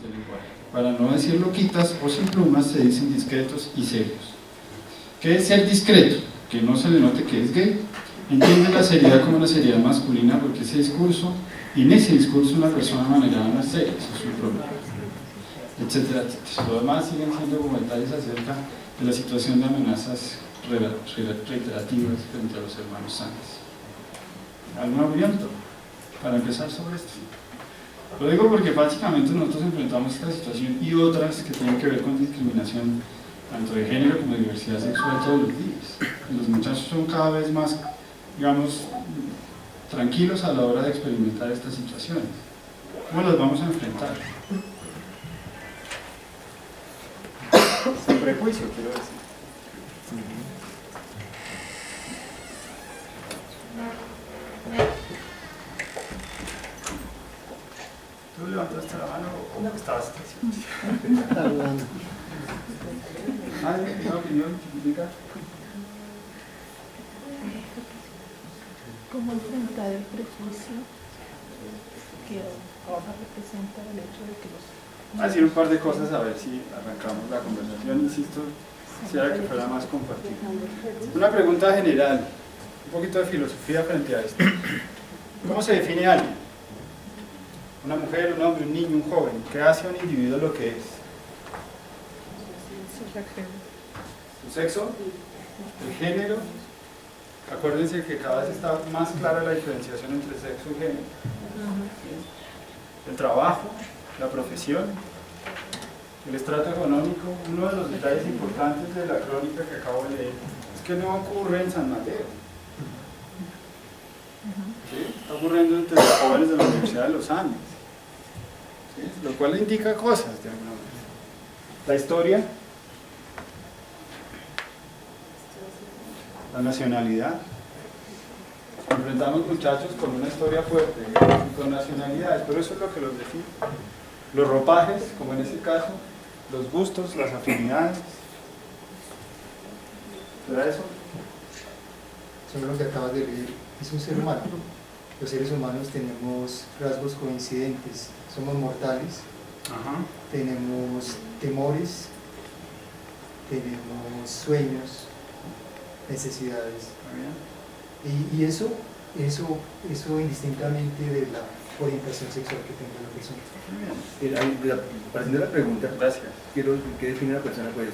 del lenguaje. Para no decir loquitas o sin plumas, se dicen discretos y serios. ¿Qué es ser discreto? Que no se le note que es gay. Entiende la seriedad como la seriedad masculina porque ese discurso, y en ese discurso una persona manejada no es seria, eso es un problema, etcétera, etcétera. Lo demás siguen siendo comentarios acerca de la situación de amenazas reiterativas frente a los hermanos santos. ¿Alguna opinión para empezar sobre esto? Lo digo porque básicamente nosotros enfrentamos esta situación y otras que tienen que ver con discriminación tanto de género como de diversidad sexual todos los días. Los muchachos son cada vez más, digamos, tranquilos a la hora de experimentar estas situaciones. ¿Cómo las vamos a enfrentar? Sin prejuicio, quiero decir. ¿Tú levantaste la mano o estabas haciendo? ¿Alguna opinión? ¿Indica? ¿Cómo enfrentar el prejuicio que ahora representa el hecho de que los... Voy a decir un par de cosas a ver si arrancamos la conversación, insisto, quisiera que fuera más compartida. Una pregunta general, un poquito de filosofía frente a esto. ¿Cómo se define alguien? Una mujer, un hombre, un niño, un joven. ¿Qué hace a un individuo lo que es? ¿Su sexo? ¿El género? Acuérdense que cada vez está más clara la diferenciación entre sexo y género. El trabajo, la profesión, el estrato económico. Uno de los detalles importantes de la crónica que acabo de leer es que no ocurre en San Mateo. ¿Sí? Está ocurriendo entre los jóvenes de la Universidad de los Andes. ¿Sí? Lo cual indica cosas de alguna manera. La historia, la nacionalidad. Enfrentamos muchachos con una historia fuerte, con nacionalidades, pero eso es lo que los define. Los ropajes, como en ese caso, los gustos, las afinidades. ¿Será eso? Sobre lo que acabas de leer, es un ser humano. Los seres humanos tenemos rasgos coincidentes, somos mortales, tenemos temores, tenemos sueños, necesidades. Y eso indistintamente de la orientación sexual que tenga la persona. Para hacer la pregunta, Gracias. quiero que define la persona, pues,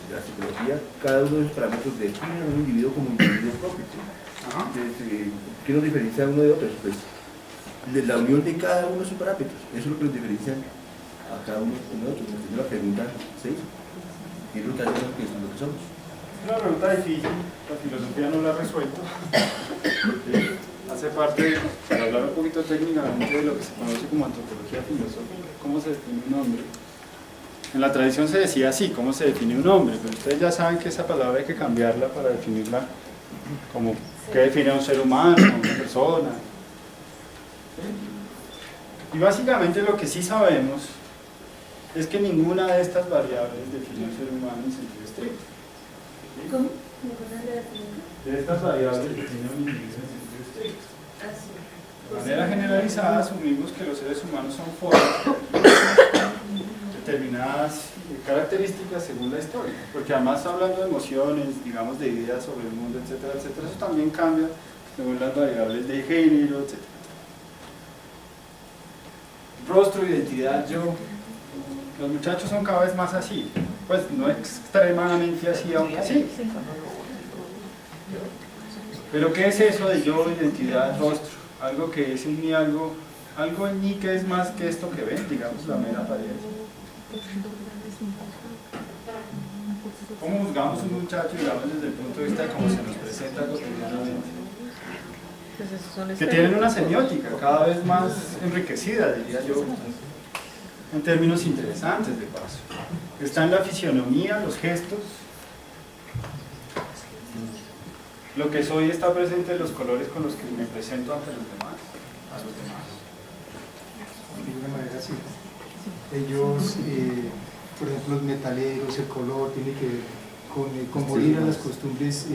de la psicología, cada uno de los parámetros define a un individuo como individuo propio. Entonces, ¿qué nos diferencia uno de otros? Pues, la unión de cada uno de sus parámetros, eso es lo que nos diferencia a cada uno de nosotros. Haciendo la pregunta 6, ¿qué es lo que hacemos que somos lo que somos? Es una pregunta difícil, la filosofía no la ha resuelto, porque hace parte, para hablar un poquito técnicamente, de lo que se conoce como antropología filosófica, cómo se define un hombre. En la tradición se decía así, cómo se define un hombre, pero ustedes ya saben que esa palabra hay que cambiarla para definirla como qué define a un ser humano, a una persona. ¿Sí? Y básicamente lo que sí sabemos es que ninguna de estas variables define a un ser humano en sentido estricto. ¿Cómo? De estas variables define a un individuo en sentido estricto. De manera generalizada asumimos que los seres humanos son formas determinadas características según la historia, porque además hablando de emociones, digamos de ideas sobre el mundo, etcétera, etcétera, eso también cambia según las variables de género, etcétera. Rostro, identidad, yo. Los muchachos son cada vez más así, pues no extremadamente así, aunque sí. Pero ¿qué es eso de yo, identidad, rostro? Algo que es en mí, algo en mí que es más que esto que ven, digamos, la mera apariencia. ¿Cómo juzgamos un muchacho, digamos, desde el punto de vista de cómo se nos presenta cotidianamente? Que tienen una semiótica cada vez más enriquecida, diría yo, en términos interesantes de paso. Está en la fisionomía, los gestos. Lo que soy está presente en los colores con los que me presento ante los demás, a los demás. De una manera así. Ellos, por ejemplo, los metaleros, el color, tiene que ver con morir a las costumbres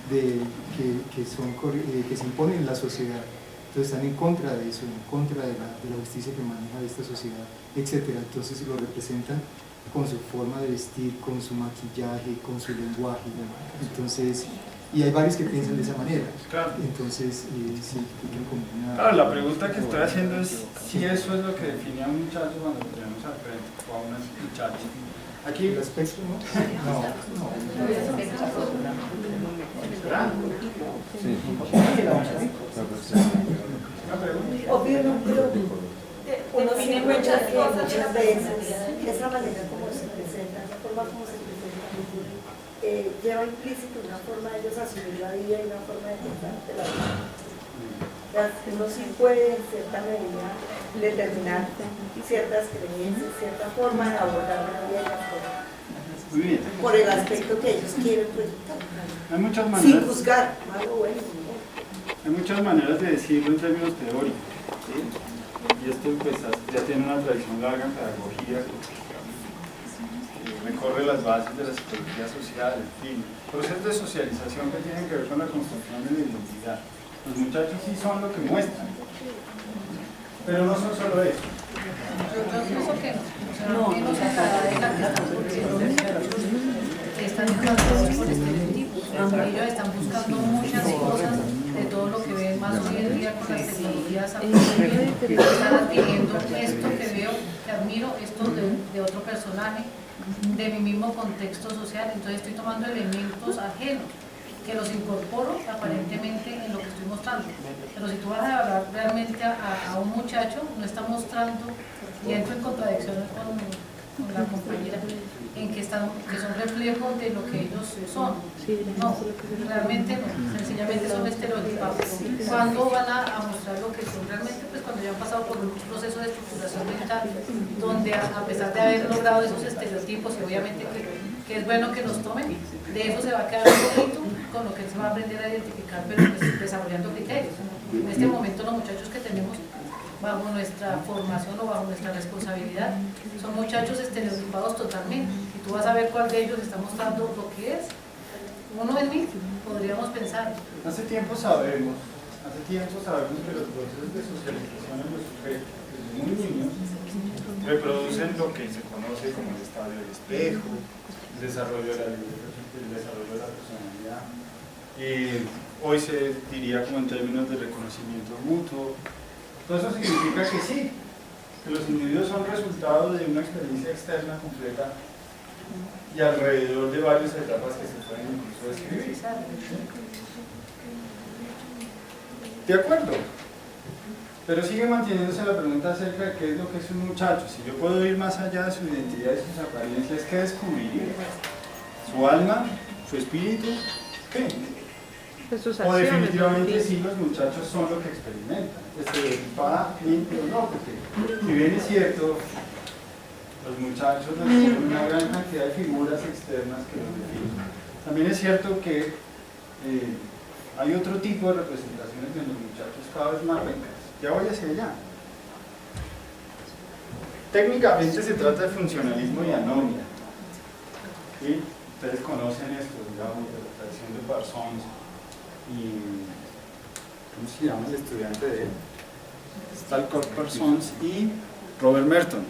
que se imponen en la sociedad. Entonces están en contra de eso, en contra de la justicia que maneja esta sociedad, etc. Entonces lo representan con su forma de vestir, con su maquillaje, con su lenguaje. Entonces, y hay varios que piensan de esa manera. Claro. Entonces, sí, tienen como una... Claro, la pregunta que estoy haciendo es si eso es lo que define a un muchacho cuando lo tenemos al frente, o a una muchacha. Aquí ¿El aspecto, no? No. ¿Será? Sí. Una pregunta. Obvio, no, pero uno se encuentra que muchas veces esa manera como se presenta, la forma como se presenta, lleva implícito una forma de ellos asumir la vida y una forma de pensar de la vida. Uno sí puede en cierta medida determinar ciertas creencias, cierta forma de abordar la vida y las cosas. Muy bien. Por el aspecto que ellos quieren proyectar. Hay muchas Sin maneras, juzgar, malo o bueno. hay muchas maneras de decirlo en términos teóricos, ¿sí? Y esto pues, ya tiene una tradición larga en pedagogía, recorre las bases de la psicología social, en fin, procesos de socialización que tienen que ver con la construcción de la identidad. Los muchachos sí son lo que muestran, pero no son solo eso. Yo pienso que no, menos en la edad en la que están produciendo están influenciados por estereotipos. Ellos están buscando muchas cosas de todo lo que ven más hoy en día con las tecnologías actuales. Están adquiriendo esto que veo, que admiro, esto de otro personaje, de mi mismo contexto social. Entonces estoy tomando elementos ajenos que los incorporo aparentemente en lo que estoy mostrando. Pero si tú vas a hablar realmente a un muchacho, no está mostrando, y entro en contradicción con la compañera, en que son reflejos de lo que ellos son. No, realmente no, sencillamente son estereotipados. ¿Cuándo van a mostrar lo que son realmente? Pues cuando ya han pasado por un proceso de estructuración mental, donde a pesar de haber logrado esos estereotipos, y obviamente que es bueno que los tomen, de eso se va a quedar un poquito con lo que se va a aprender a identificar, pero pues desarrollando criterios. En este momento los muchachos que tenemos bajo nuestra formación o bajo nuestra responsabilidad son muchachos estereotipados totalmente, y tú vas a ver cuál de ellos está mostrando lo que es. Uno en mí, podríamos pensar. Hace tiempo sabemos que los procesos de socialización en los sujetos, desde muy niños, reproducen lo que se conoce como el estado del espejo, el desarrollo de la personalidad. Hoy se diría como en términos de reconocimiento mutuo. Todo eso significa que sí, que los individuos son resultado de una experiencia externa completa y alrededor de varias etapas que se pueden incluso describir. De acuerdo, pero sigue manteniéndose la pregunta acerca de qué es lo que es un muchacho. Si yo puedo ir más allá de su identidad y sus apariencias, ¿qué descubriría? ¿Su alma? ¿Su espíritu? ¿Qué? O definitivamente sí, los muchachos son lo que experimentan, estereotipadamente o no, porque si bien es cierto, los muchachos tienen una gran cantidad de figuras externas que los definen. También es cierto que hay otro tipo de representaciones de los muchachos cada vez más ricas. Ya voy hacia allá. Técnicamente se trata de funcionalismo y anomia. ¿Sí? Ustedes conocen esto, digamos, de la tradición de Parsons y ¿cómo se llama el estudiante de él? Stalker Parsons y Robert Merton.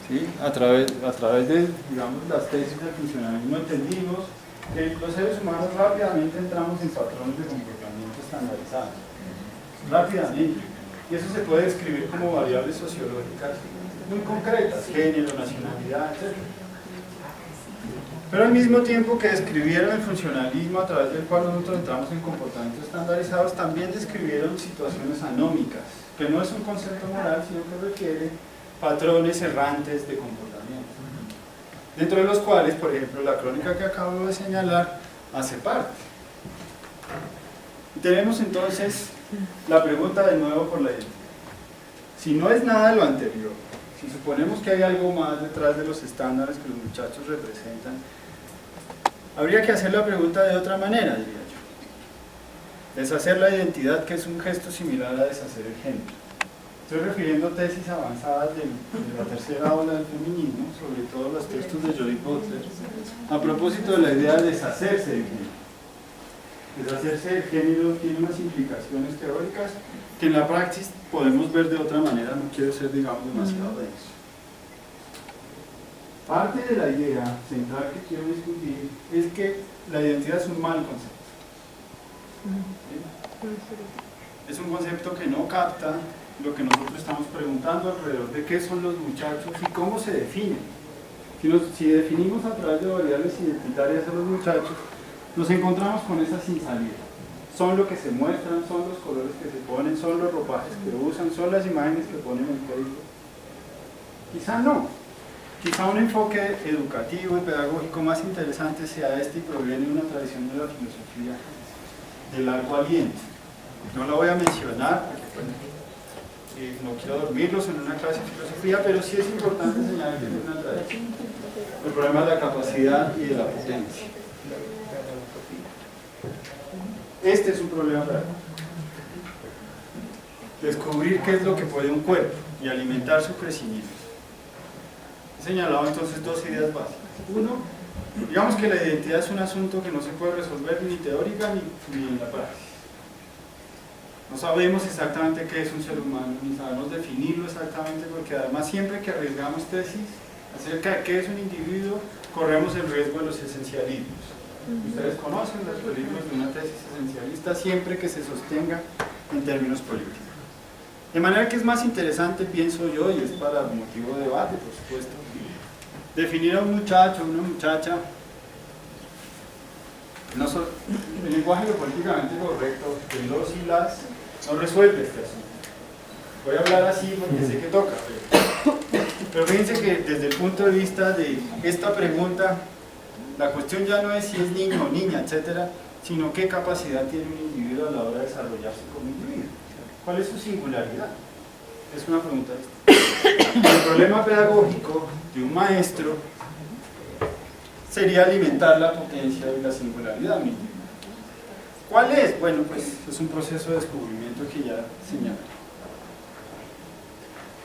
¿Sí? A través de, digamos, las tesis del funcionalismo entendimos que los seres humanos rápidamente entramos en patrones de comportamiento estandarizados. Rápidamente. Y eso se puede describir como variables sociológicas muy concretas, género, nacionalidad, etc. Pero al mismo tiempo que describieron el funcionalismo a través del cual nosotros entramos en comportamientos estandarizados, también describieron situaciones anómicas, que no es un concepto moral, sino que refiere patrones errantes de comportamiento, dentro de los cuales, por ejemplo, la crónica que acabo de señalar hace parte. Y tenemos entonces la pregunta de nuevo por la identidad. Si no es nada de lo anterior, si suponemos que hay algo más detrás de los estándares que los muchachos representan, habría que hacer la pregunta de otra manera, diría yo. Deshacer la identidad, que es un gesto similar a deshacer el género. Estoy refiriendo tesis avanzadas de la tercera ola del feminismo, sobre todo los textos de Jodie Butler, a propósito de la idea de deshacerse del género. Deshacerse del género tiene unas implicaciones teóricas que en la praxis podemos ver de otra manera, no quiero ser, digamos, demasiado denso. Parte de la idea central que quiero discutir es que la identidad es un mal concepto. ¿Sí? Es un concepto que no capta lo que nosotros estamos preguntando alrededor de qué son los muchachos y cómo se definen. Si definimos a través de variables identitarias a los muchachos, nos encontramos con esa sin salida. Son lo que se muestran, son los colores que se ponen, son los ropajes que usan, son las imágenes que ponen en Facebook. Quizá no. Quizá un enfoque educativo y pedagógico más interesante sea este y proviene de una tradición de la filosofía de largo aliento. No la voy a mencionar porque no quiero dormirlos en una clase de filosofía, pero sí es importante señalar que es una tradición. El problema de la capacidad y de la potencia. Este es un problema para descubrir qué es lo que puede un cuerpo y alimentar su crecimiento. He señalado entonces dos ideas básicas. Uno, digamos que la identidad es un asunto que no se puede resolver ni teórica ni en la praxis. No sabemos exactamente qué es un ser humano, ni sabemos definirlo exactamente, porque además siempre que arriesgamos tesis acerca de qué es un individuo, corremos el riesgo de los esencialismos. Ustedes conocen los peligros de una tesis esencialista siempre que se sostenga en términos políticos. De manera que es más interesante, pienso yo, y es para motivo de debate, por supuesto, definir a un muchacho, una muchacha, el lenguaje políticamente correcto, de los y las, no resuelve este asunto. Voy a hablar así porque sé que toca, pero fíjense que desde el punto de vista de esta pregunta, la cuestión ya no es si es niño o niña, etcétera, sino qué capacidad tiene un individuo a la hora de desarrollarse como individuo. ¿Cuál es su singularidad? Es una pregunta esta. El problema pedagógico de un maestro sería alimentar la potencia y la singularidad de un individuo. ¿Cuál es? Bueno, pues es un proceso de descubrimiento que ya señalé.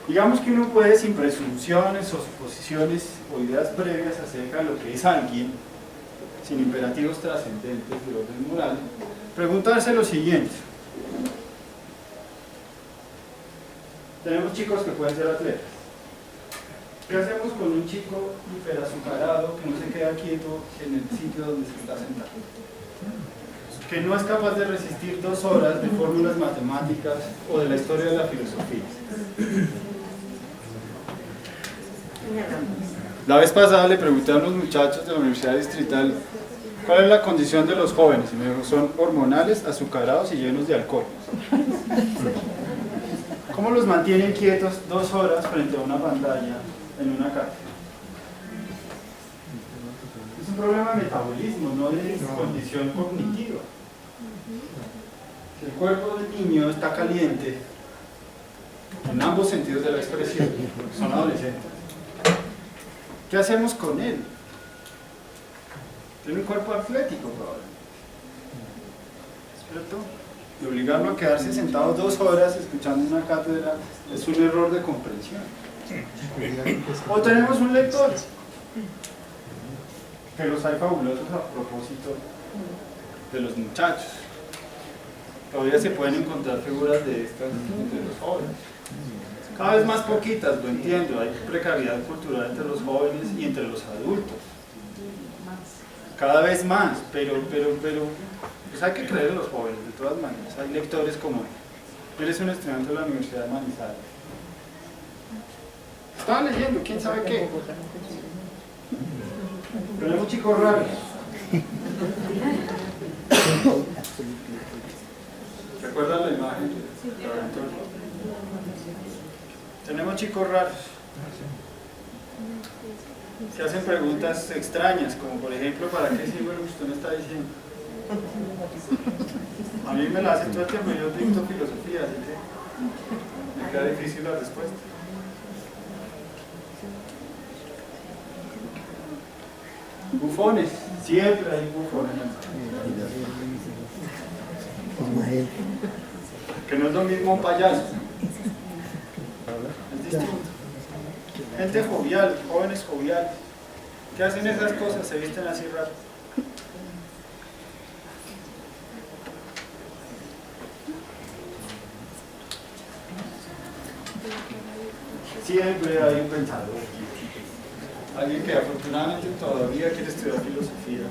Digamos que uno puede, sin presunciones o suposiciones o ideas previas acerca de lo que es alguien, sin imperativos trascendentes de orden moral, preguntarse lo siguiente. Tenemos chicos que pueden ser atletas. ¿Qué hacemos con un chico hiperazucarado que no se queda quieto en el sitio donde se está sentado? Que no es capaz de resistir 2 horas de fórmulas matemáticas o de la historia de la filosofía. La vez pasada le pregunté a unos muchachos de la Universidad Distrital cuál es la condición de los jóvenes y me dijo, son hormonales, azucarados y llenos de alcohol. ¿Cómo los mantienen quietos 2 horas frente a una pantalla en una cátedra? Es un problema de metabolismo, no de condición cognitiva. Si el cuerpo del niño está caliente, en ambos sentidos de la expresión, porque son adolescentes, ¿qué hacemos con él? Tiene un cuerpo atlético, probablemente. ¿Cierto? Y obligarlo a quedarse sentado 2 horas escuchando una cátedra es un error de comprensión. O tenemos un lector, que los hay fabulosos a propósito de los muchachos. Todavía se pueden encontrar figuras de estas entre los jóvenes. Cada vez más poquitas, lo entiendo, hay precariedad cultural entre los jóvenes y entre los adultos. Cada vez más, pero pues hay que creer en los jóvenes, de todas maneras. Hay lectores como él. Él es un estudiante de la Universidad de Manizales. Estaba leyendo, quién sabe qué. Tenemos chicos raros. ¿Recuerdan la imagen? Tenemos chicos raros que hacen preguntas extrañas, como por ejemplo, ¿para qué sirve lo que usted me está diciendo? A mí me la hacen todo el tiempo, yo dicto filosofía, así que me queda difícil la respuesta. Bufones, siempre hay bufones. Que no es lo mismo un payaso. Es distinto. Gente jovial, jóvenes joviales, que hacen esas cosas, se visten así raro. Siempre hay un pensador. Alguien que afortunadamente todavía quiere estudiar filosofía.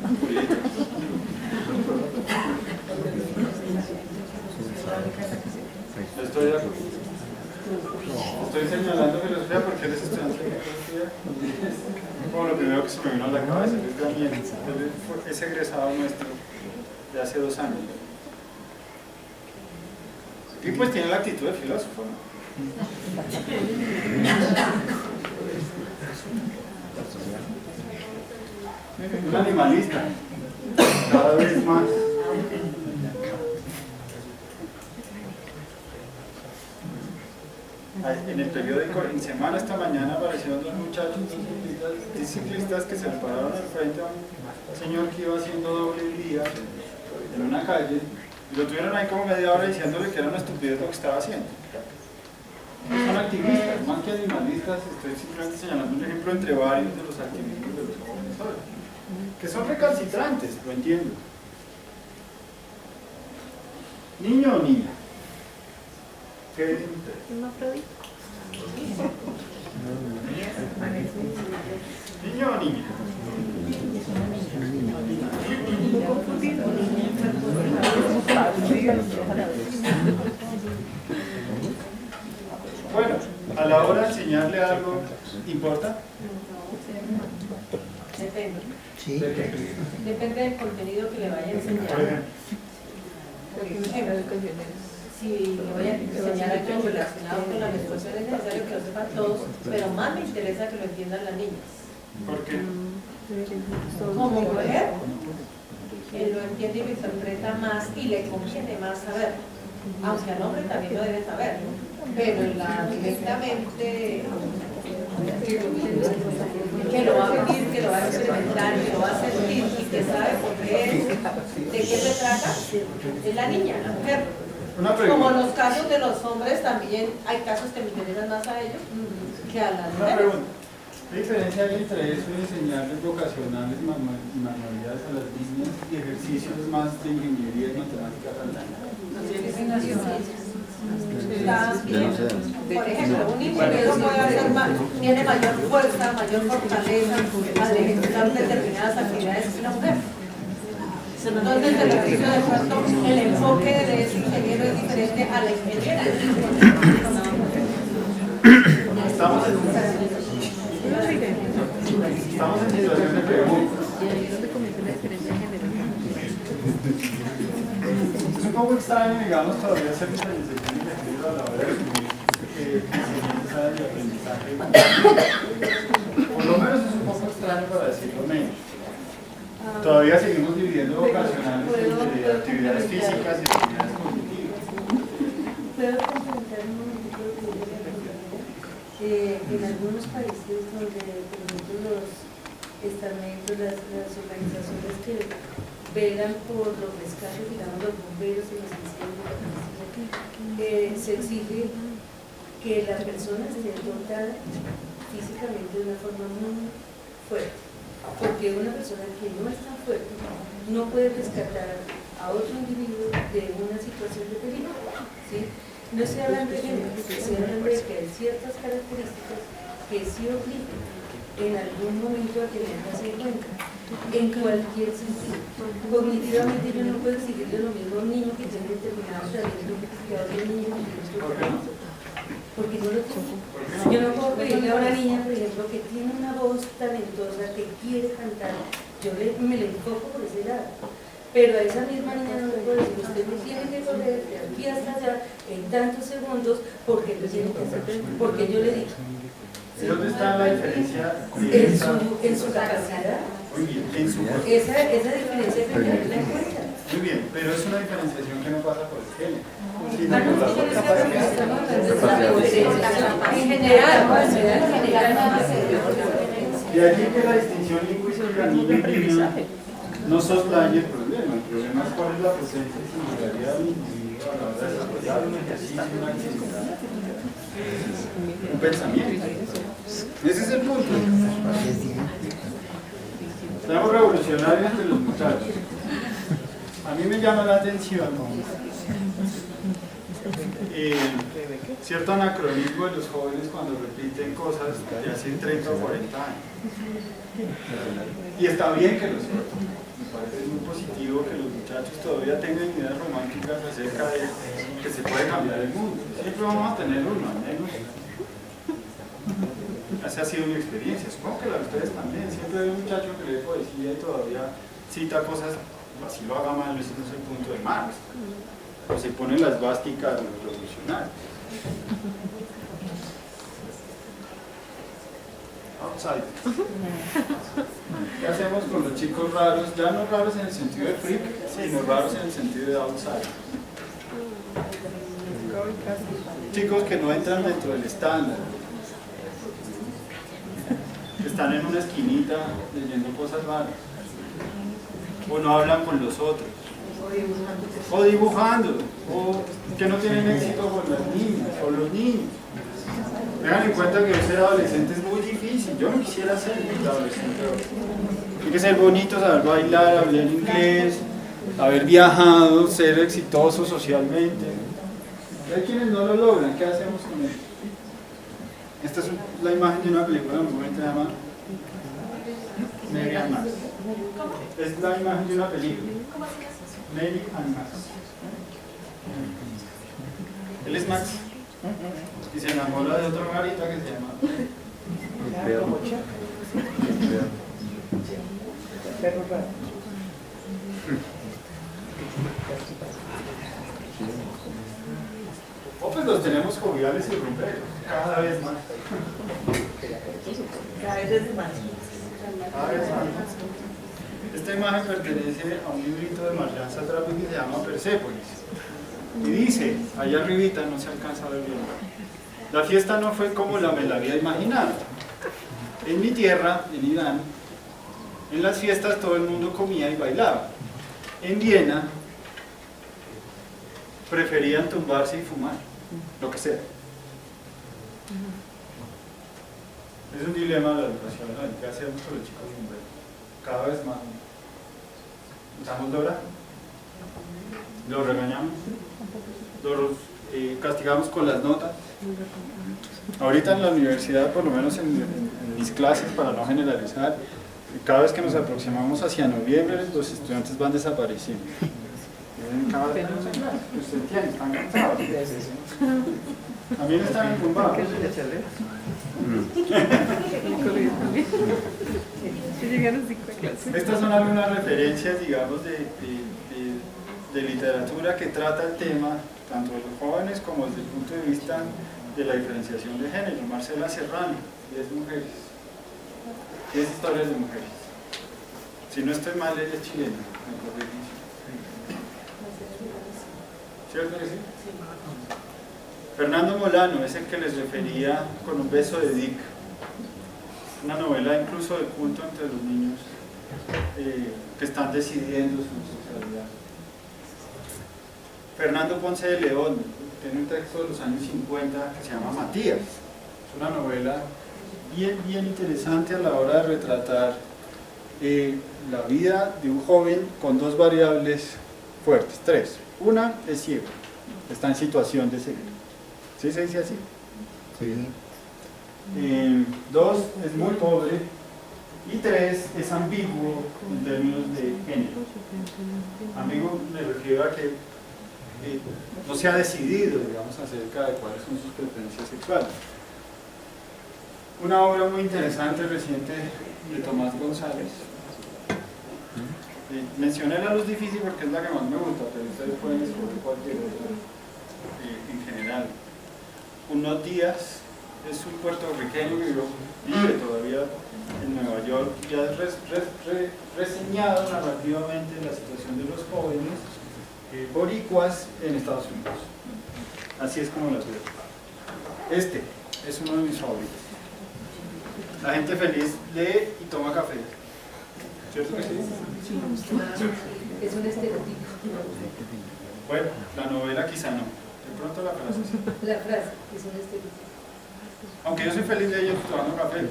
Estoy de acuerdo. Estoy señalando filosofía porque eres estudiante de filosofía. Como lo primero que se me vino a la cabeza es Daniel. Él es egresado nuestro de hace 2 años. Y pues tiene la actitud de filósofo, ¿no? Un animalista, cada vez más. En el periódico, en semana, esta mañana aparecieron 2 muchachos, 2 ciclistas que se le pararon al frente a un señor que iba haciendo doble vía en una calle y lo tuvieron ahí como media hora diciéndole que era una estupidez lo que estaba haciendo. No son activistas, más que animalistas, estoy simplemente señalando un ejemplo entre varios de los activistas de los jóvenes hoy, que son recalcitrantes, lo entiendo. ¿Niño o niña? ¿Qué dicen ustedes? ¿Niño o niña? Bueno, a la hora de enseñarle algo, ¿importa? Depende. Sí. Depende del contenido que le vaya a enseñar. Por ejemplo, si le voy a enseñar algo relacionado con la menstruación, es necesario que lo sepan todos, pero más me interesa que lo entiendan las niñas. ¿Por qué? Como mujer, él lo entiende y lo interpreta más y le conviene más saber. Aunque al hombre también lo debe saber, pero directamente que lo va a vivir, que lo va a experimentar, que lo va a sentir y que sabe por qué, de qué se trata, es la niña, la mujer. Una pregunta. Como en los casos de los hombres, también hay casos que me interesan más a ellos que a las Una mujeres. pregunta. ¿Qué diferencia hay entre eso y enseñarles vocacionales y manualidades a las niñas y ejercicios más de ingeniería y matemáticas a las niñas? Por ejemplo, un ingeniero puede hacer tiene mayor fuerza, mayor fortaleza al ejecutar determinadas actividades que una mujer. Entonces, el ejercicio de pronto, el enfoque de ese ingeniero es diferente a la ingeniera. Estamos en situación de pregunta. Es un poco extraño, digamos, todavía hacer diferenciación de género a la hora de asumir áreas de aprendizaje. Por lo menos es un poco extraño para decirlo menos. Todavía seguimos dividiendo vocacionales entre actividades físicas y actividades cognitivas. ¿Puedo complementar un momentito lo que yo le pregunté? En algunos países donde, por ejemplo, los estamentos, las organizaciones que velan por los rescates, digamos, los bomberos y los incendios, se exige que la persona esté dotada físicamente de una forma muy fuerte. Porque una persona que no es tan fuerte no puede rescatar a otro individuo de una situación de peligro, ¿sí? No estoy hablando de género, estoy hablando de que hay ciertas características que sí obligan en algún momento a tenerlas en cuenta, en cualquier sentido. Cognitivamente yo no puedo exigirle lo mismo a un niño que tiene determinado talento que a otro niño que tiene otro talento. Porque no lo tengo. Yo no puedo pedirle a una niña, por ejemplo, que tiene una voz talentosa, que quiere cantar, me le enfoco por ese lado. Pero a esa misma niña no le puedo decir, usted no tiene que correr de aquí hasta allá en tantos segundos porque lo tiene que hacer, porque yo le digo. ¿Y dónde está la diferencia? En su capacidad. Muy bien, en su Esa diferencia hay que tenerla en cuenta. Muy bien, pero es una diferenciación que no pasa por el género. En general, De aquí que la distinción lingüística niño-niña no soslaye el problema. El problema es cuál es la presencia y singularidad del individuo a la hora de desarrollar un ejercicio, una actividad, un pensamiento. Ese es el punto. Estamos revolucionarios entre los muchachos. A mí me llama la atención cierto anacronismo de los jóvenes cuando repiten cosas de hace 30 o 40 años. Y está bien que los me parece muy positivo que los muchachos todavía tengan ideas románticas acerca de que se puede cambiar el mundo. Siempre vamos a tener uno, al menos. Esa ha sido mi experiencia, supongo que la de ustedes también. Siempre hay un muchacho que lee poesía y todavía cita cosas, así lo haga mal, ese no es el punto de Marx. O se ponen las vásticas de los revolucionarios. Outside. ¿Qué hacemos con los chicos raros? Ya no raros en el sentido de freak, sino raros en el sentido de outside. Chicos que no entran dentro del estándar, que están en una esquinita leyendo cosas raras, o no hablan con los otros, o dibujando, o que no tienen éxito con las niñas o los niños. Tengan en cuenta que ser adolescente es muy difícil. Yo no quisiera ser adolescente. Tiene que ser bonito, saber bailar, hablar inglés, haber viajado, ser exitoso socialmente. Hay quienes no lo logran. ¿Qué hacemos con ellos? Esta es la imagen de una película muy bonita, se llama Mary and Max. Es la imagen de una película. Mary and Max. Él es Max. Y se enamora de otra margarita que se llama Perro. O pues los tenemos joviales y rumberos, cada vez más. Cada vez más. Cada vez más. Esta imagen pertenece a un librito de Marjane Satrapi que se llama Persépolis. Y dice, allá arribita, no se alcanza a ver bien, la fiesta no fue como me la había imaginado. En mi tierra, en Irán, en las fiestas todo el mundo comía y bailaba. En Viena preferían tumbarse y fumar, lo que sea. Es un dilema de la educación, ¿no? ¿Qué hacemos con los chicos rumberos? Cada vez más. ¿Usamos Dora? ¿Los regañamos? ¿Los castigamos con las notas? Ahorita en la universidad, por lo menos en mis clases, para no generalizar, cada vez que nos aproximamos hacia noviembre, los estudiantes van desapareciendo. Cada vez menos en clase. Usted entiende, están cansados. A mí me están entumbados. Estas son algunas referencias, digamos, de literatura que trata el tema tanto de los jóvenes como desde el punto de vista de la diferenciación de género. Marcela Serrano, 10 mujeres, 10 historias de mujeres. Si no estoy mal, ella es chilena, me corrigen. ¿Cierto que sí? Fernando Molano es el que les refería con un beso de Dick, una novela incluso de culto entre los niños que están decidiendo su sexualidad. Fernando Ponce de León tiene un texto de los años 50 que se llama Matías. Es una novela bien interesante a la hora de retratar la vida de un joven con dos variables fuertes, tres. Una es ciego, está en situación de ceguera. ¿Sí se dice así? Sí. Dos, es muy pobre. Y tres, es ambiguo en términos de género. Ambiguo me refiero a que no se ha decidido, digamos, acerca de cuáles son sus preferencias sexuales. Una obra muy interesante reciente de Tomás González. Mencioné La luz difícil porque es la que más me gusta, pero ustedes pueden escoger cualquier otra en general. Unos días es un puertorriqueño que vive todavía en Nueva York y ha reseñado narrativamente la situación de los jóvenes boricuas en Estados Unidos. Así es como las veo. Este es uno de mis favoritos. La gente feliz lee y toma café. ¿Cierto que sí? Es un estereotipo. Bueno, la novela quizá no. De pronto la frase sí. La frase es un estereotipo. Aunque yo soy feliz de ellos tomando café.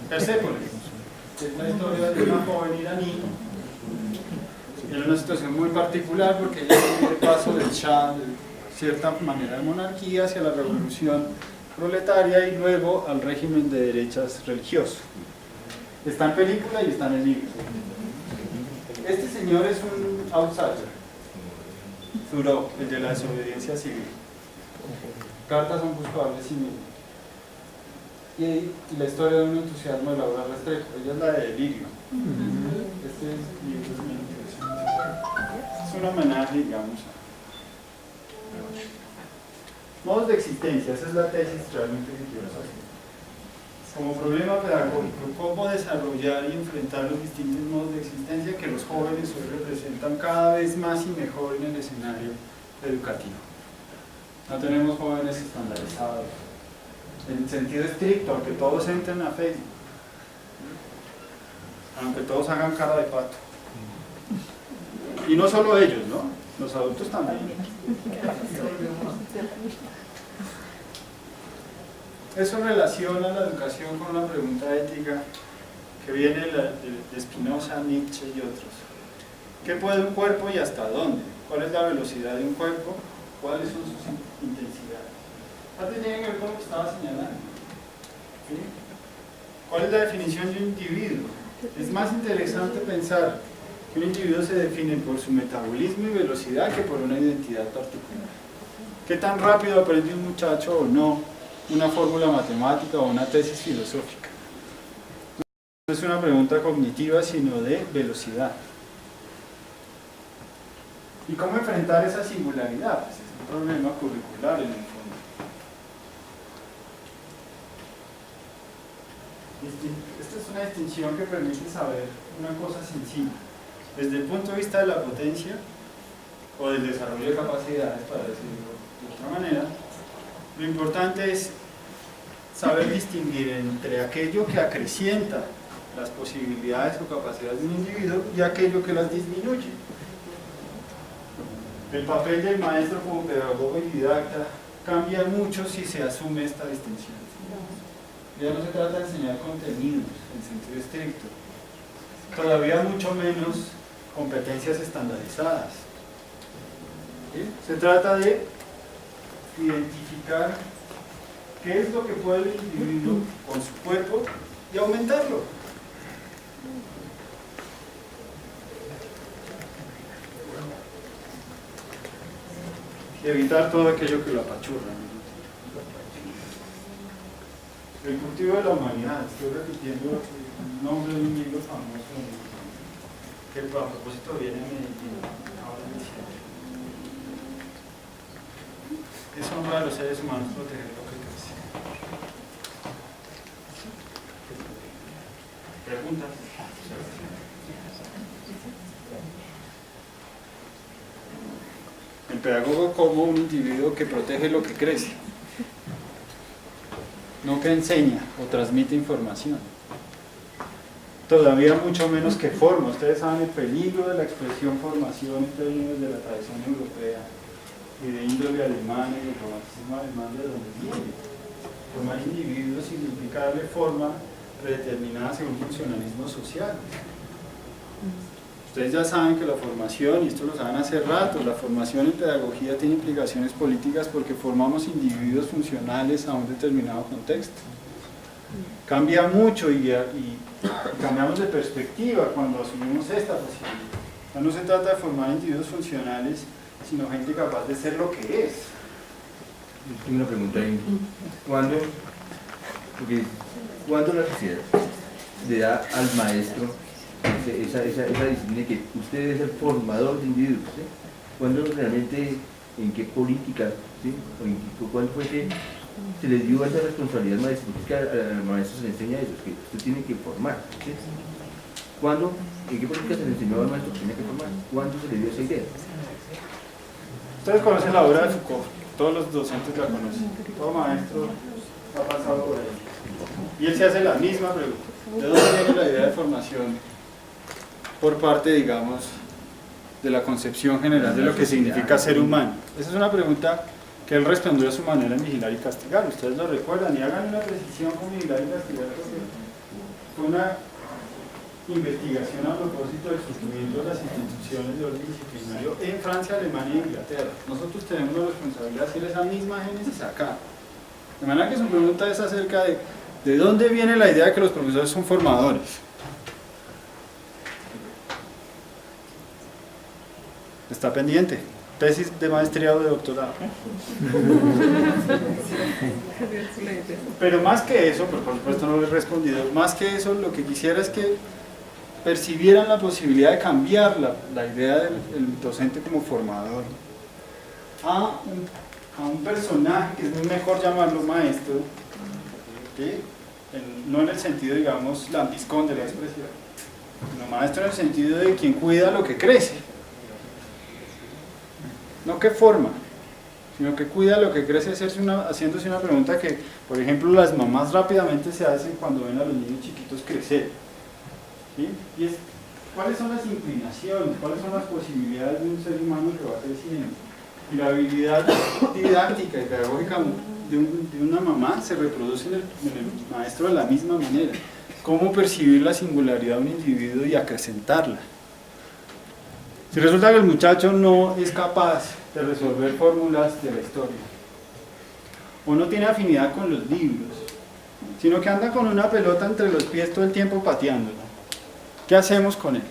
Persépolis es la historia de una joven iraní en una situación muy particular porque ella tiene el paso del Shah, cierta manera de monarquía hacia la revolución proletaria y luego al régimen de derechas religioso. Está en película y está en el libro. Este señor es un outsider, Thoreau, el de la desobediencia civil. Cartas a un buscador de sí mismo. Y la historia de un entusiasmo de Laura Restrepo, ella es la de Delirio. Este libro es muy interesante. Es un homenaje, digamos, a modos de existencia. Esa es la tesis realmente que quiero hacer. Como problema pedagógico, cómo desarrollar y enfrentar los distintos modos de existencia que los jóvenes hoy representan cada vez más y mejor en el escenario educativo. No tenemos jóvenes estandarizados en sentido estricto, aunque todos entren a Facebook, aunque todos hagan cara de pato. Y no solo ellos, ¿no? Los adultos también. Eso relaciona la educación con una pregunta ética que viene de Spinoza, Nietzsche y otros. ¿Qué puede un cuerpo y hasta dónde? ¿Cuál es la velocidad de un cuerpo? ¿Cuáles son sus intensidades? Antes tienen que ver con lo que estaba señalando. ¿Sí? ¿Cuál es la definición de un individuo? Es más interesante pensar que un individuo se define por su metabolismo y velocidad que por una identidad particular. ¿Qué tan rápido aprende un muchacho o no una fórmula matemática o una tesis filosófica? No es una pregunta cognitiva, sino de velocidad. ¿Y cómo enfrentar esa singularidad? Pues es un problema curricular en el fondo. Esta es una distinción que permite saber una cosa sencilla. Desde el punto de vista de la potencia o del desarrollo de capacidades, para decirlo de otra manera, lo importante es saber distinguir entre aquello que acrecienta las posibilidades o capacidades de un individuo y aquello que las disminuye. El papel del maestro como pedagogo y didacta cambia mucho si se asume esta distinción. Ya no se trata de enseñar contenidos en sentido estricto, todavía mucho menos competencias estandarizadas. ¿Sí? Se trata de identificar qué es lo que puede el individuo con su cuerpo y aumentarlo. Y evitar todo aquello que lo apachurra. El cultivo de la humanidad, estoy repitiendo el nombre de un libro famoso que a propósito viene en Medellín, ahora en diciembre. Es honra de los seres humanos proteger lo que crece. ¿Preguntas? El pedagogo como un individuo que protege lo que crece, no que enseña o transmite información. Todavía mucho menos que forma. Ustedes saben el peligro de la expresión formación en términos de la tradición europea y de índole alemana y el romanticismo alemán, de donde viene. Formar individuos significa darle forma predeterminada según un funcionalismo social. Ustedes ya saben que la formación, y esto lo saben hace rato, la formación en pedagogía tiene implicaciones políticas porque formamos individuos funcionales a un determinado contexto. Cambia mucho y cambiamos de perspectiva cuando asumimos esta posibilidad. No se trata de formar individuos funcionales, sino gente capaz de ser lo que es. Tengo una pregunta ahí. ¿Cuándo la sociedad le da al maestro esa disciplina que usted es el formador de individuos? ¿Sí? ¿Cuándo realmente, en qué política, ¿sí? ¿Cuándo fue que se les dio esa responsabilidad maestrística? Al maestro se le enseña eso, que usted tiene que formar. ¿Sí? ¿Cuándo, en qué política se le enseñó al maestro que tenía que formar? ¿Cuándo se le dio esa idea? Ustedes conocen la obra de Foucault, todos los docentes la conocen, todo maestro ha pasado por ahí. Y él se hace la misma pregunta: ¿de dónde viene la idea de formación por parte, digamos, de la concepción general de lo que significa ser humano? Esa es una pregunta que él respondió a su manera en Vigilar y Castigar. Ustedes lo recuerdan y hagan una precisión con Vigilar y Castigar, porque fue investigación a propósito del surgimiento de las instituciones de orden disciplinario en Francia, Alemania e Inglaterra. Nosotros tenemos la responsabilidad de hacer esa misma génesis acá. De manera que su pregunta es acerca de dónde viene la idea de que los profesores son formadores. Está pendiente. Tesis de maestría o de doctorado. Pero más que eso, por supuesto no lo he respondido, más que eso lo que quisiera es que percibieran la posibilidad de cambiar la idea del docente como formador a un personaje que es mejor llamarlo maestro, ¿sí? No en el sentido, digamos, lambiscón de la expresión, sino maestro en el sentido de quien cuida lo que crece. No que forma, sino que cuida lo que crece, haciéndose una pregunta que, por ejemplo, las mamás rápidamente se hacen cuando ven a los niños chiquitos crecer. ¿Sí? Y es, ¿cuáles son las inclinaciones? ¿Cuáles son las posibilidades de un ser humano que va creciendo? Y la habilidad didáctica y pedagógica de una mamá se reproduce en el maestro de la misma manera. ¿Cómo percibir la singularidad de un individuo y acrecentarla? Si resulta que el muchacho no es capaz de resolver fórmulas de la historia, o no tiene afinidad con los libros, sino que anda con una pelota entre los pies todo el tiempo pateándola, ¿qué hacemos con él?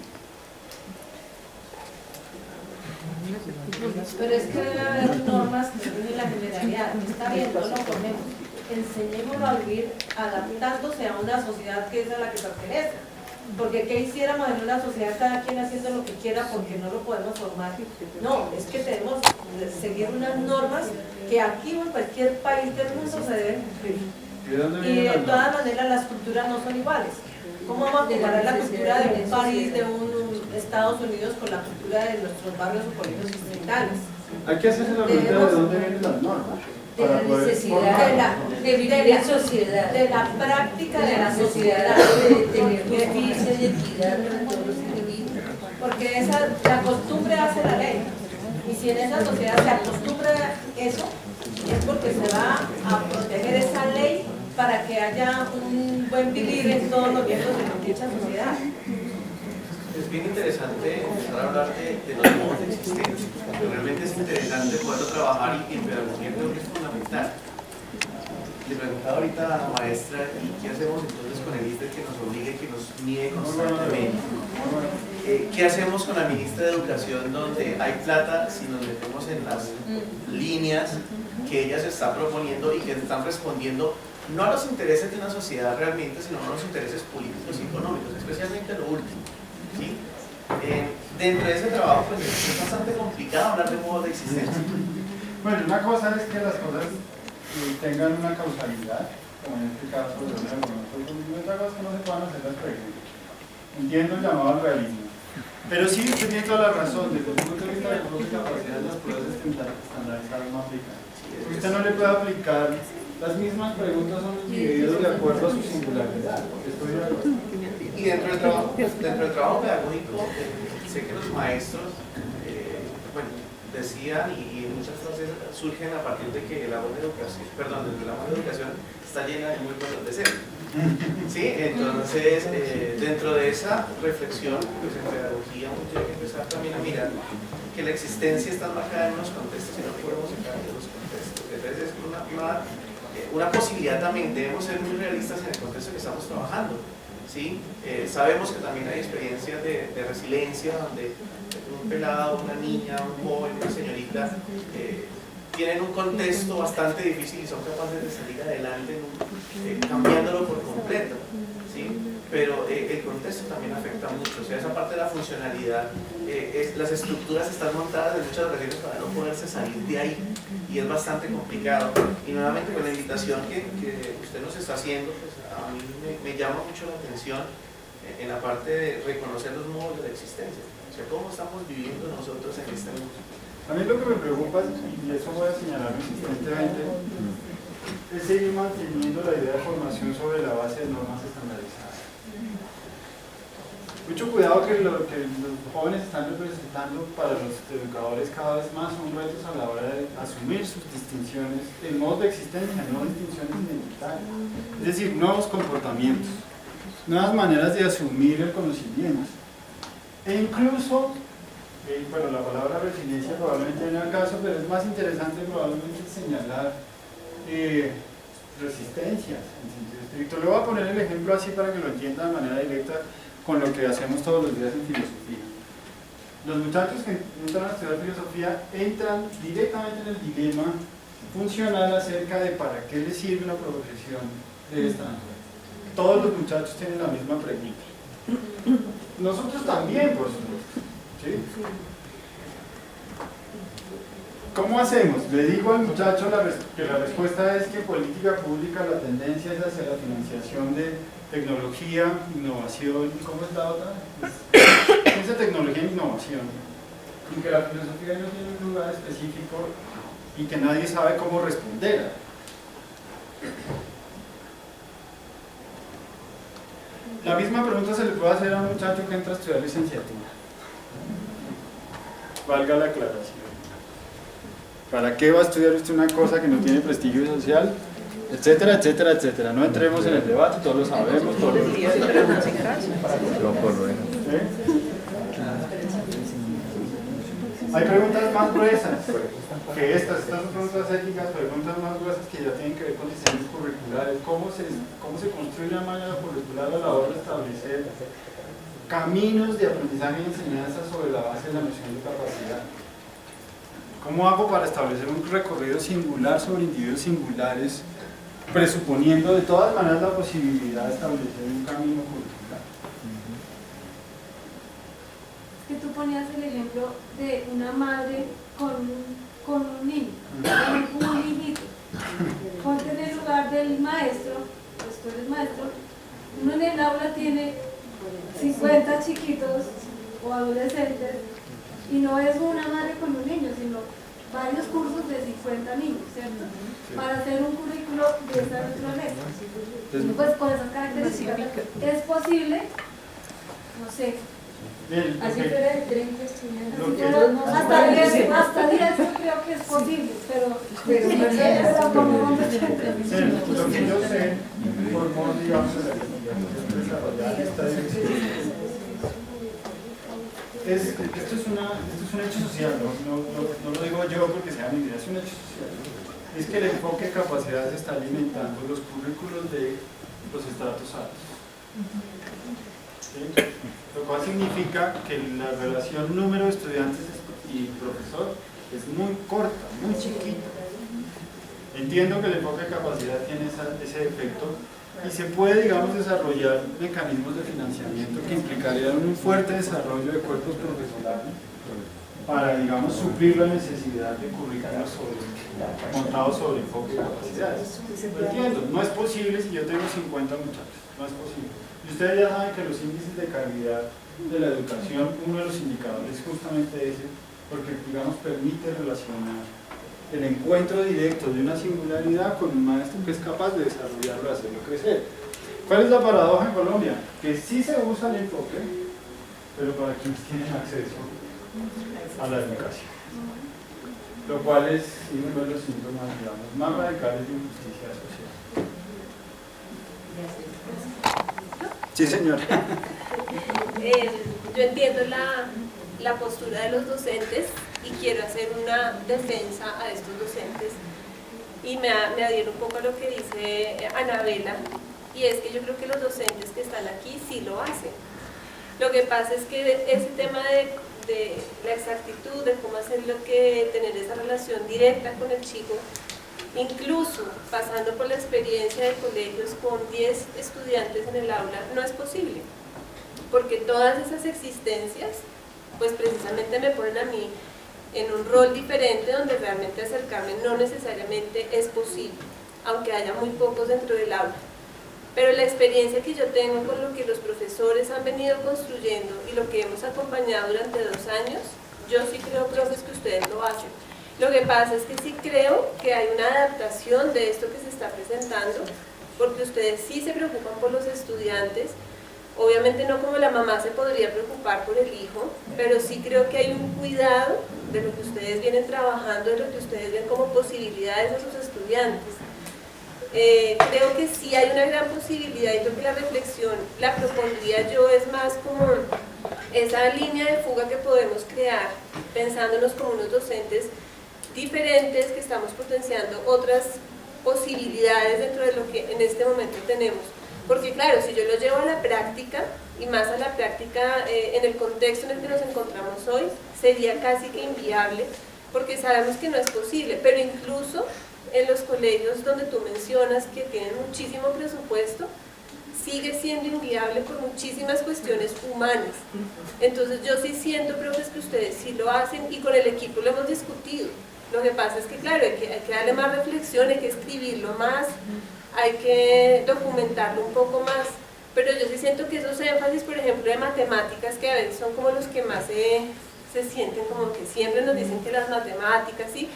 Pero es que debe haber normas que tienen la generalidad. Está bien, no lo ponemos. Enseñémoslo a vivir adaptándose a una sociedad que es a la que pertenece. Porque ¿qué hiciéramos en una sociedad cada quien haciendo lo que quiera porque no lo podemos formar? No, es que tenemos que seguir unas normas que aquí o en cualquier país del mundo se deben cumplir. Y de todas maneras las culturas no son iguales. ¿Cómo vamos a comparar la cultura de un país, de un Estados Unidos con la cultura de nuestros barrios o colegios distritales? Hay que hacerse la pregunta de dónde vienen las normas. De la necesidad de vivir en sociedad, de la práctica de la sociedad, de tener justicia y equidad para todos los individuos. Porque la costumbre hace la ley. Y si en esa sociedad se acostumbra eso, es porque se va a proteger esa ley para que haya un buen vivir en todos los miembros de dicha sociedad. Es bien interesante empezar a hablar de los modos de existencia, porque realmente es interesante poderlo trabajar y en pedagogía creo que es fundamental. Le preguntaba ahorita a la maestra, ¿y qué hacemos entonces con el IFE que nos obligue, que nos mide constantemente? ¿Qué hacemos con la ministra de Educación donde hay plata si nos metemos en las líneas que ella se está proponiendo y que están respondiendo no a los intereses de una sociedad realmente, sino a los intereses políticos y económicos, especialmente lo último? ¿Sí? Dentro de ese trabajo pues, es bastante complicado hablar de modos de existencia. Bueno, una cosa es que las cosas tengan una causalidad, como en este caso de una y otra cosa es que no se puedan hacer las preguntas. Entiendo el llamado al realismo. Pero sí, usted tiene toda la razón, desde el punto de vista de la capacidad de las pruebas estandarizadas no aplican. Usted no le puede aplicar las mismas preguntas a un individuo de acuerdo a su singularidad. Estoy de acuerdo. Y dentro del trabajo pedagógico, sé que los maestros bueno, decían y muchas frases surgen a partir de que el amor de educación, está llena de muy buenos deseos. ¿Sí? Entonces, dentro de esa reflexión, pues en pedagogía uno tiene que empezar también a mirar que la existencia está marcada en unos contextos y no podemos sacar de los contextos. Entonces, es una posibilidad también, debemos ser muy realistas en el contexto que estamos trabajando. ¿Sí? Sabemos que también hay experiencias de resiliencia, donde un pelado, una niña, un joven, una señorita tienen un contexto bastante difícil y son capaces de salir adelante cambiándolo por completo. ¿Sí? Pero el contexto también afecta mucho, o sea, esa parte de la funcionalidad, las estructuras están montadas en muchas ocasiones para no poderse salir de ahí y es bastante complicado. Y nuevamente con la invitación que usted nos está haciendo, pues, a mí me llama mucho la atención en la parte de reconocer los modos de la existencia, o sea, cómo estamos viviendo nosotros en este mundo. A mí lo que me preocupa, y eso voy a señalar insistentemente, es seguir manteniendo la idea de formación sobre la base de normas estandarizadas. Mucho cuidado que los jóvenes están representando para los educadores cada vez más son retos a la hora de asumir sus distinciones en modos de existencia, no distinciones identitarias, es decir, nuevos comportamientos. nuevas maneras de asumir el conocimiento. E incluso, bueno, la palabra resiliencia probablemente viene al caso, pero es más interesante probablemente señalar resistencias en sentido estricto. Le voy a poner el ejemplo así para que lo entienda de manera directa con lo que hacemos todos los días en filosofía. Los muchachos que entran a estudiar filosofía entran directamente en el dilema funcional acerca de para qué les sirve una profesión de esta naturaleza. Todos los muchachos tienen la misma pregunta. Nosotros también, por supuesto. ¿Sí? ¿Cómo hacemos? Le digo al muchacho que la respuesta es que política pública, la tendencia es hacia la financiación de tecnología, innovación, ¿cómo es la otra? Ciencia, tecnología e innovación. Y que la filosofía no tiene un lugar específico y que nadie sabe cómo responder. La misma pregunta se le puede hacer a un muchacho que entra a estudiar licenciatura. Valga la aclaración. ¿Para qué va a estudiar usted una cosa que no tiene prestigio social? Etcétera, etcétera, etcétera. No entremos en el debate, todos lo sabemos, todos lo Hay preguntas más gruesas que estas son preguntas éticas, preguntas más gruesas que ya tienen que ver con diseños curriculares. ¿Cómo se construye una manera curricular a la hora de establecer caminos de aprendizaje y enseñanza sobre la base de la noción de capacidad? ¿Cómo hago para establecer un recorrido singular sobre individuos singulares, presuponiendo de todas maneras la posibilidad de establecer un camino curricular? Que tú ponías el ejemplo de una madre con un niño, un niñito. Ponte en el lugar del maestro, pues tú eres maestro, uno en el aula tiene 50 chiquitos o adolescentes y no es una madre con un niño, sino varios cursos de 50 niños, ¿cierto? Para hacer un currículo de esa naturaleza. Pues con esas características, ¿es posible? No sé. Bien, Así okay. fuera de 30 estudiantes. Hasta 10 creo que es posible, pero como lo que yo sé, por modo, digamos, de desarrollar esta dirección, esto es un hecho social, no lo digo yo porque sea mi idea, es un hecho social. Es que el enfoque de capacidades está alimentando los currículos de los estratos altos. ¿Sí? Lo cual significa que la relación número de estudiantes y profesor es muy corta, muy chiquita. Entiendo que el enfoque de capacidad tiene ese efecto y se puede, digamos, desarrollar mecanismos de financiamiento que implicarían un fuerte desarrollo de cuerpos profesionales para, digamos, suplir la necesidad de currículos montados sobre enfoque de capacidades. Lo entiendo, no es posible si yo tengo 50 muchachos, no es posible. Y ustedes ya saben que los índices de calidad de la educación, uno de los indicadores es justamente ese, porque, digamos, permite relacionar el encuentro directo de una singularidad con un maestro que es capaz de desarrollarlo y hacerlo crecer. ¿Cuál es la paradoja en Colombia? Que sí se usa el enfoque, pero para quienes tienen acceso a la educación. Lo cual es uno de los síntomas, digamos, más radicales de injusticia social. Sí, señora. Yo entiendo la postura de los docentes y quiero hacer una defensa a estos docentes y me adhiero un poco a lo que dice Anabela, y es que yo creo que los docentes que están aquí sí lo hacen. Lo que pasa es que ese tema de la exactitud, de cómo hacerlo, que tener esa relación directa con el chico, incluso pasando por la experiencia de colegios con 10 estudiantes en el aula, no es posible, porque todas esas existencias pues precisamente me ponen a mí en un rol diferente donde realmente acercarme no necesariamente es posible, aunque haya muy pocos dentro del aula. Pero la experiencia que yo tengo con lo que los profesores han venido construyendo y lo que hemos acompañado durante 2 años, yo sí creo, profes, que ustedes lo hacen. Lo que pasa es que sí creo que hay una adaptación de esto que se está presentando, porque ustedes sí se preocupan por los estudiantes, obviamente no como la mamá se podría preocupar por el hijo, pero sí creo que hay un cuidado de lo que ustedes vienen trabajando, de lo que ustedes ven como posibilidades a sus estudiantes. creo que sí hay una gran posibilidad y creo que la reflexión la propondría yo es más como esa línea de fuga que podemos crear pensándonos como unos docentes diferentes que estamos potenciando otras posibilidades dentro de lo que en este momento tenemos. Porque claro, si yo lo llevo a la práctica, y más a la práctica en el contexto en el que nos encontramos hoy, sería casi que inviable, porque sabemos que no es posible, pero incluso en los colegios donde tú mencionas que tienen muchísimo presupuesto, sigue siendo inviable por muchísimas cuestiones humanas. Entonces yo sí siento, profes, que ustedes sí lo hacen y con el equipo lo hemos discutido. Lo que pasa es que claro, hay que darle más reflexión, hay que escribirlo más, hay que documentarlo un poco más, pero yo sí siento que esos énfasis, por ejemplo, de matemáticas, que a veces son como los que más se sienten como que siempre nos dicen que las matemáticas, sí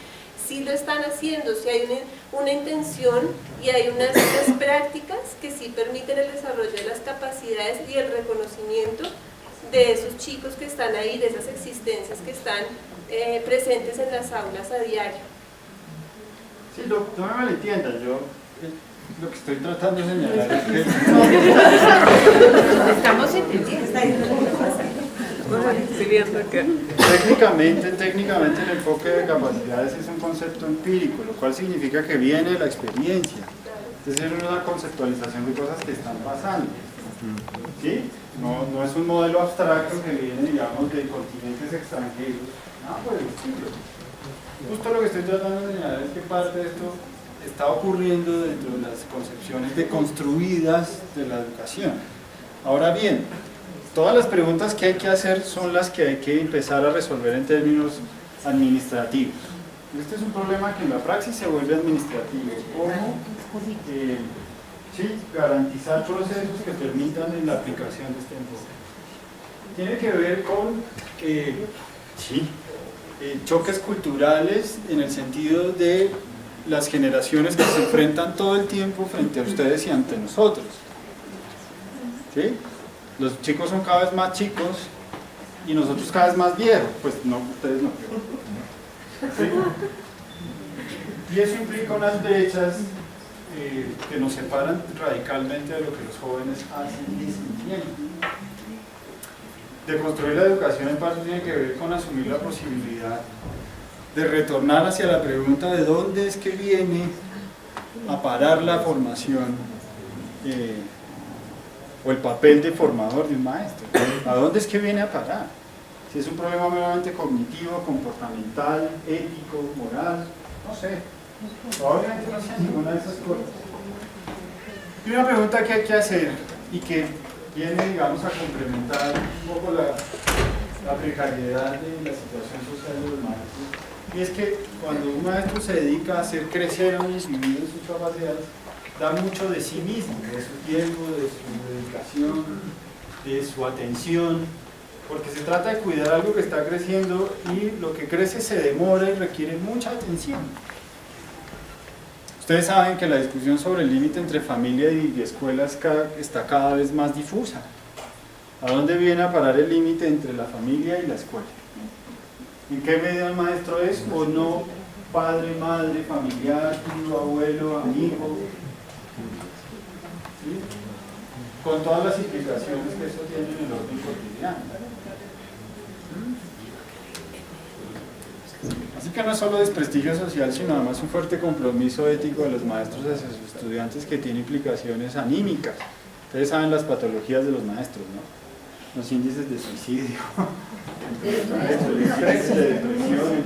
lo están haciendo, sí hay una intención y hay unas prácticas que sí permiten el desarrollo de las capacidades y el reconocimiento de esos chicos que están ahí, de esas existencias que están presentes en las aulas a diario. Sí, no me malentiendan, yo lo que estoy tratando de señalar es que... Estamos entendiendo. Técnicamente el enfoque de capacidades es un concepto empírico, lo cual significa que viene de la experiencia. Es decir, una conceptualización de cosas que están pasando. ¿Sí? No es un modelo abstracto que viene, digamos, de continentes extranjeros. Por el estilo. Justo lo que estoy tratando de señalar es que parte de esto está ocurriendo dentro de las concepciones deconstruidas de la educación. Ahora bien, todas las preguntas que hay que hacer son las que hay que empezar a resolver en términos administrativos. Este es un problema que en la praxis se vuelve administrativo. ¿Cómo garantizar procesos que permitan la aplicación de este enfoque? Tiene que ver con choques culturales en el sentido de las generaciones que se enfrentan todo el tiempo frente a ustedes y ante nosotros. ¿Sí? Los chicos son cada vez más chicos y nosotros cada vez más viejos. Pues no, ustedes no. ¿Sí? Y eso implica unas brechas que nos separan radicalmente de lo que los jóvenes hacen y sienten. De construir la educación en parte tiene que ver con asumir la posibilidad de retornar hacia la pregunta de dónde es que viene a parar la formación o el papel de formador de un maestro. ¿A dónde es que viene a parar? Si es un problema meramente cognitivo, comportamental, ético, moral, no sé. Probablemente no sea ninguna de esas cosas. Y una pregunta que hay que hacer y que viene, digamos, a complementar un poco la precariedad de la situación social de los maestros, y es que cuando un maestro se dedica a hacer crecer a un individuo sus capacidades, da mucho de sí mismo, de su tiempo, de su dedicación, de su atención, porque se trata de cuidar algo que está creciendo y lo que crece se demora y requiere mucha atención. Ustedes saben que la discusión sobre el límite entre familia y escuela está cada vez más difusa. ¿A dónde viene a parar el límite entre la familia y la escuela? ¿En qué medida el maestro es o no padre, madre, familiar, tío, abuelo, amigo? ¿Sí? Con todas las implicaciones que eso tiene en el orden cotidiano. Así que no es solo desprestigio social, sino además un fuerte compromiso ético de los maestros hacia sus estudiantes que tiene implicaciones anímicas. Ustedes saben las patologías de los maestros, ¿no? Los índices de suicidio, los índices de depresión,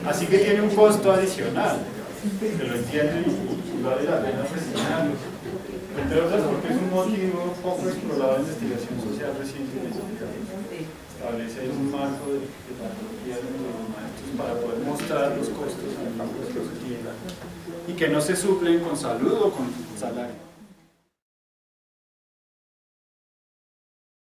así que tiene un costo adicional, que lo entienden y vale la pena presionarlo. Entre otras porque es un motivo poco explorado en investigación social reciente. Establece un marco de patologías de los maestros para poder mostrar los costos que se tienen y que no se suplen con salud o con salario.